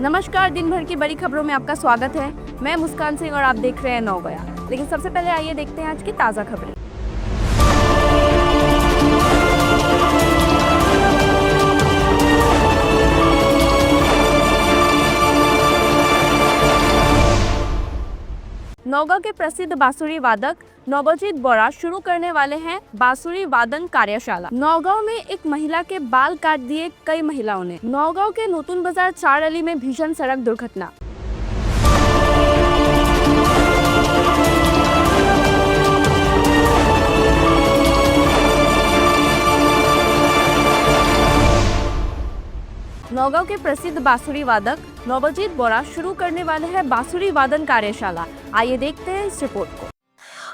नमस्कार, दिन भर की बड़ी खबरों में आपका स्वागत है। मैं मुस्कान सिंह और आप देख रहे हैं नौगया। लेकिन सबसे पहले आइए देखते हैं आज की ताज़ा खबरें। नौगांव के प्रसिद्ध बांसुरी वादक नवजीत बोरा शुरू करने वाले हैं बांसुरी वादन कार्यशाला। नौगांव में एक महिला के बाल काट दिए कई महिलाओं ने। नौगांव के नूतन बाजार 4 अली में भीषण सड़क दुर्घटना। नौगांव के प्रसिद्ध बांसुरी वादक नवजीत बोरा शुरू करने वाले हैं बांसुरी वादन कार्यशाला। आइए देखते हैं इस रिपोर्ट को।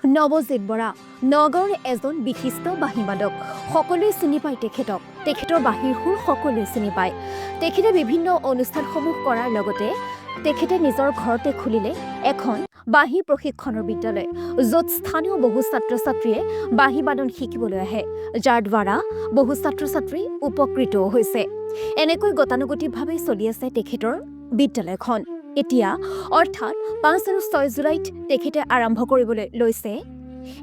নৱজিত বৰা নগাঁৱৰ এজন বিশিষ্ট বাঁহীবাদক। সকলোৱে চিনি পায় তেখেতক। তেখেতৰ বাঁহীৰ সুৰ সকলোৱে চিনি পায়। তেখেতে বিভিন্ন অনুষ্ঠানসমূহ কৰাৰ লগতে তেখেতে নিজৰ ঘৰতে খুলিলে এখন বাঁহী প্ৰশিক্ষণৰ বিদ্যালয়, য'ত স্থানীয় বহু ছাত্ৰ ছাত্ৰীয়ে বাঁহী বাদন শিকিবলৈ আহে, যাৰ দ্বাৰা বহু ছাত্ৰ ছাত্ৰী উপকৃতও হৈছে। এনেকৈ গতানুগতিকভাৱে চলি আছে তেখেতৰ বিদ্যালয়খন। এতিয়া অৰ্থাৎ 5 আৰু 6 জুলাইত তেখেতে আৰম্ভ কৰিবলৈ লৈছে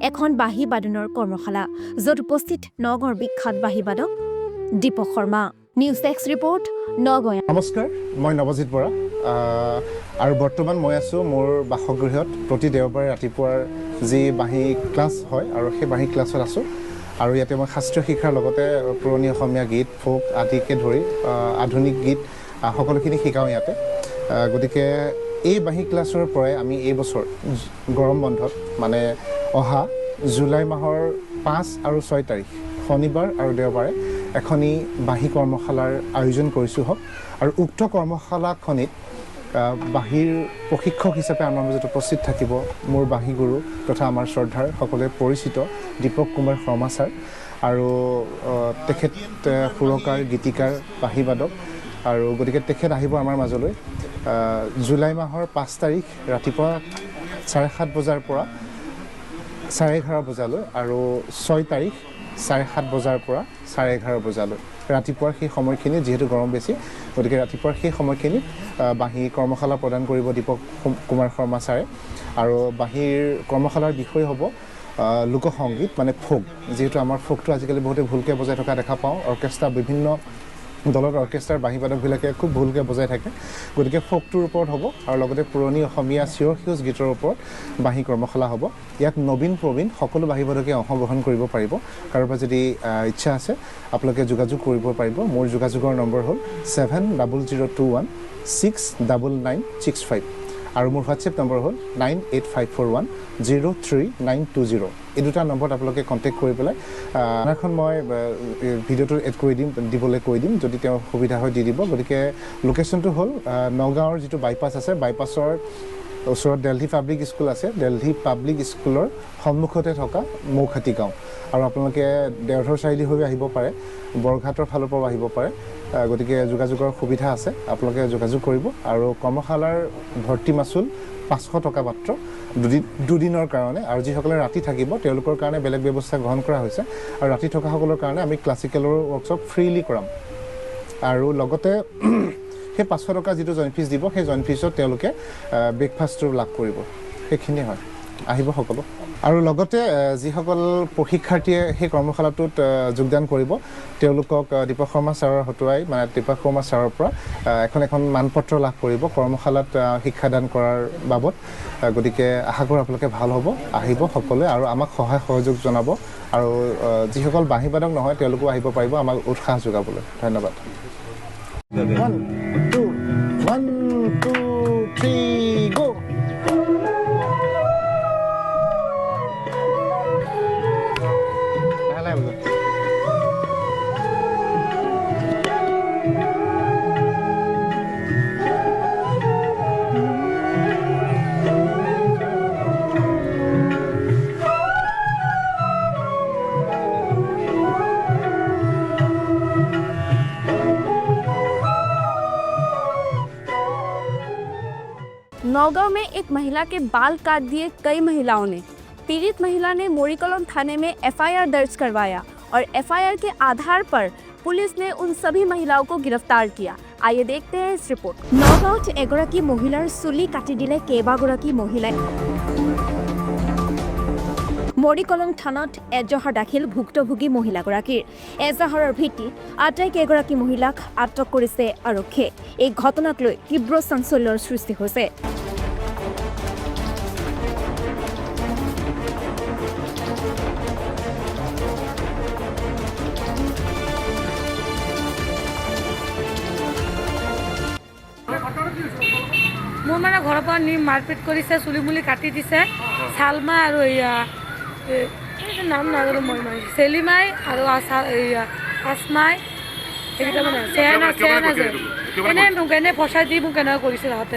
এখন বাঁহী বাদনৰ কৰ্মশালা, য'ত উপস্থিত নগাঁৱৰ বিখ্যাত বাঁহীবাদক Dipak Sharma. News desk report, নগয়া। নমস্কাৰ, মই নৱজিত বৰা আৰু বৰ্তমান মই আছোঁ মোৰ বাসগৃহত। প্ৰতি দেওবাৰে ৰাতিপুৱাৰ যি বাঁহী ক্লাছ হয় আৰু সেই বাঁহী ক্লাছত আছোঁ। আৰু ইয়াতে মই শাস্ত্ৰীয় শিক্ষাৰ লগতে পুৰণি অসমীয়া গীত, ফোক আদিকে ধৰি আধুনিক গীত সকলোখিনি শিকাওঁ ইয়াতে। গতিকে এই বাঁহী ক্লাছৰ পৰাই আমি এই বছৰ গৰম বন্ধত মানে অহা জুলাই মাহৰ 5 আৰু 6 তাৰিখ শনিবাৰ আৰু দেওবাৰে এখনি বাঁহী কৰ্মশালাৰ আয়োজন কৰিছোঁ হওক। আৰু উক্ত কৰ্মশালাখনিত বাঁহীৰ প্ৰশিক্ষক হিচাপে আমাৰ মাজত উপস্থিত থাকিব মোৰ বাঁহী গুৰু তথা আমাৰ শ্ৰদ্ধাৰ সকলোৱে পৰিচিত দীপক কুমাৰ শৰ্মা ছাৰ। আৰু তেখেত সুৰকাৰ, গীতিকাৰ, বাঁহীবাদক। আৰু গতিকে তেখেত আহিব আমাৰ মাজলৈ জুলাই মাহৰ 5 তাৰিখ ৰাতিপুৱা 7:30 বজাৰ পৰা 11:30 বজালৈ আৰু 6 তাৰিখ 7:30 বজাৰ পৰা 11:30 বজালৈ ৰাতিপুৱাৰ সেই সময়খিনি, যিহেতু গৰম বেছি গতিকে ৰাতিপুৱাৰ সেই সময়খিনিত বাঁহী কৰ্মশালা প্ৰদান কৰিব দীপক কুমাৰ শৰ্মা ছাৰে। আৰু বাঁহীৰ কৰ্মশালাৰ বিষয় হ'ব লোকসংগীত মানে ফোক। যিহেতু আমাৰ ফোকটো আজিকালি বহুতে ভুলকৈ বজাই থকা দেখা পাওঁ। অৰ্কেষ্ট্ৰা, বিভিন্ন দলৰ অৰ্কেষ্ট্ৰাৰ বাঁহীবাদকবিলাকে খুব ভুলকৈ বজাই থাকে। গতিকে ফোকটোৰ ওপৰত হ'ব আৰু লগতে পুৰণি অসমীয়া চিঞৰ সেউজ গীতৰ ওপৰত বাঁহী কৰ্মশালা হ'ব। ইয়াত নবীন প্ৰবীণ সকলো বাঁহীবাদকে অংশগ্ৰহণ কৰিব পাৰিব। কাৰোবাৰ যদি ইচ্ছা আছে আপোনালোকে যোগাযোগ কৰিব পাৰিব। মোৰ যোগাযোগৰ নম্বৰ হ'ল 7021699965 আৰু মোৰ হোৱাটছএপ নম্বৰ হ'ল 9854103920। এই দুটা নম্বৰত আপোনালোকে কণ্টেক্ট কৰি পেলাই এখন মই ভিডিঅ'টো এড কৰি দিবলৈ কৈ দিম, যদি তেওঁ সুবিধা হয় দি দিব। গতিকে লোকেশ্যনটো হ'ল নগাঁৱৰ যিটো বাইপাছ আছে, বাইপাছৰ ওচৰত দেলহি পাব্লিক স্কুল আছে। দেলহি পাব্লিক স্কুলৰ সন্মুখতে থকা মৌখাতি গাঁও। আৰু আপোনালোকে দেওধৰ চাৰিআলি হৈ আহিব পাৰে, বৰঘাটৰ ফালৰ পৰাও আহিব পাৰে। গতিকে যোগাযোগৰ সুবিধা আছে, আপোনালোকে যোগাযোগ কৰিব। আৰু কৰ্মশালাৰ ভৰ্তি মাচুল 500 টকা মাত্ৰ দুদিনৰ কাৰণে। আৰু যিসকলে ৰাতি থাকিব তেওঁলোকৰ কাৰণে বেলেগ ব্যৱস্থা গ্ৰহণ কৰা হৈছে। আৰু ৰাতি থকাসকলৰ কাৰণে আমি ক্লাছিকেলৰ ৱৰ্কশ্বপ ফ্ৰীলি কৰাম। আৰু লগতে সেই 500 টকা যিটো জইন ফিজ দিব, সেই জইন ফিজত তেওঁলোকে ব্ৰেকফাষ্টটো লাভ কৰিব। সেইখিনিয়ে হয়, আহিব সকলো। আৰু লগতে যিসকল প্ৰশিক্ষাৰ্থীয়ে সেই কৰ্মশালাটোত যোগদান কৰিব তেওঁলোকক দীপক শৰ্মা ছাৰৰ হতুৱাই মানে দীপক শৰ্মা ছাৰৰ পৰা এখন মানপত্ৰ লাভ কৰিব কৰ্মশালাত শিক্ষাদান কৰাৰ বাবদ। গতিকে আশা কৰোঁ আপোনালোকে ভাল হ'ব, আহিব সকলোৱে আৰু আমাক সহায় সহযোগ জনাব। আৰু যিসকল বাঁহীবাদক নহয় তেওঁলোকো আহিব পাৰিব আমাক উৎসাহ যোগাবলৈ। ধন্যবাদ। 1 2 1 2 3 গো। नौगांव में एक महिला के बाल काट दिए कई महिलाओं ने। पीड़ित महिला ने मोरीकलम थाने में एफआईआर दर्ज करवाया और एफआईआर के आधार पर पुलिस ने उन सभी महिलाओं को गिरफ्तार किया। आइए देखते हैं इस रिपोर्ट। নগাঁৱত এগৰাকী মহিলাৰ চুলি কাটি দিলে কেইবাগৰাকী মহিলাই। মৰিকলং থানাত এজাহাৰ দাখিল ভুক্তভোগী মহিলাগৰাকীৰ। এজাহাৰৰ ভিত্তিত আটাইকেইগৰাকী মহিলাক আটক কৰিছে আৰক্ষীয়ে। এই ঘটনাক লৈ তীব্ৰ চাঞ্চল্যৰ সৃষ্টি হৈছে। মোৰ মানে ঘৰৰ পৰা নি মাৰপিট কৰিছে, চুলি মুলি কাটি দিছে। চালমা আৰু নাম নাজানো মই চেলিমাই আৰু আচমাই এইকেইটা মানে চেন আছে এনে ফচাই দি মোক কেনেকৈ কৰিছে তাহাঁতে।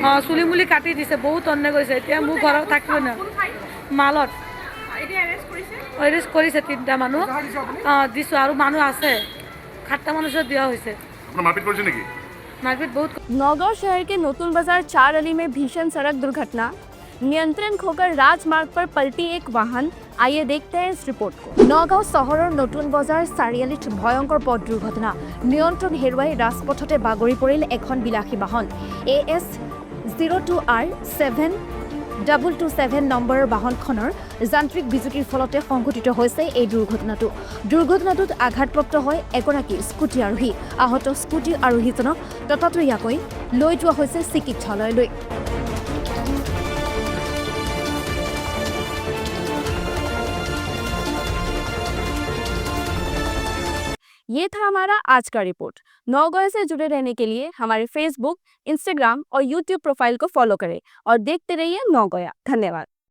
অঁ, চুলি মুলি কাটি দিছে, বহুত অন্যায় কৰিছে। এতিয়া মোৰ ঘৰত থাকিব না মালত এৰেষ্ট কৰিছে 3টা মানুহ। অঁ, দিছোঁ আৰু মানুহ আছে 7টা মানুহ দিয়া হৈছে। मारपीट बहुत। नौगांव शहर के नूतन बाजार 4 अली में भीषण सड़क दुर्घटना, नियंत्रण खोकर राजमार्ग पर पलटी एक वाहन। आइए देखते हैं इस रिपोर्ट को। নগাঁও চহৰৰ নতুন বজাৰ চাৰিআলিত ভয়ংকৰ পথ দুৰ্ঘটনা। নিয়ন্ত্ৰণ হেৰুৱাই ৰাজপথতে বাগৰি পৰিল এখন বিলাসী বাহন। AS 02R 7227 নম্বৰৰ বাহনখনৰ যান্ত্ৰিক বিজুতিৰ ফলতে সংঘটিত হৈছে এই দুৰ্ঘটনাটো। দুৰ্ঘটনাটোত আঘাতপ্ৰাপ্ত হয় এগৰাকী স্কুটি আৰোহী। আহত স্কুটি আৰোহীজনক ততাতৈয়াকৈ লৈ যোৱা হৈছে চিকিৎসালয়লৈ। ये था हमारा आज का रिपोर्ट। नौगांव से जुड़े रहने के लिए हमारे फेसबुक, इंस्टाग्राम और यूट्यूब प्रोफाइल को फॉलो करें और देखते रहिए नौगया। धन्यवाद।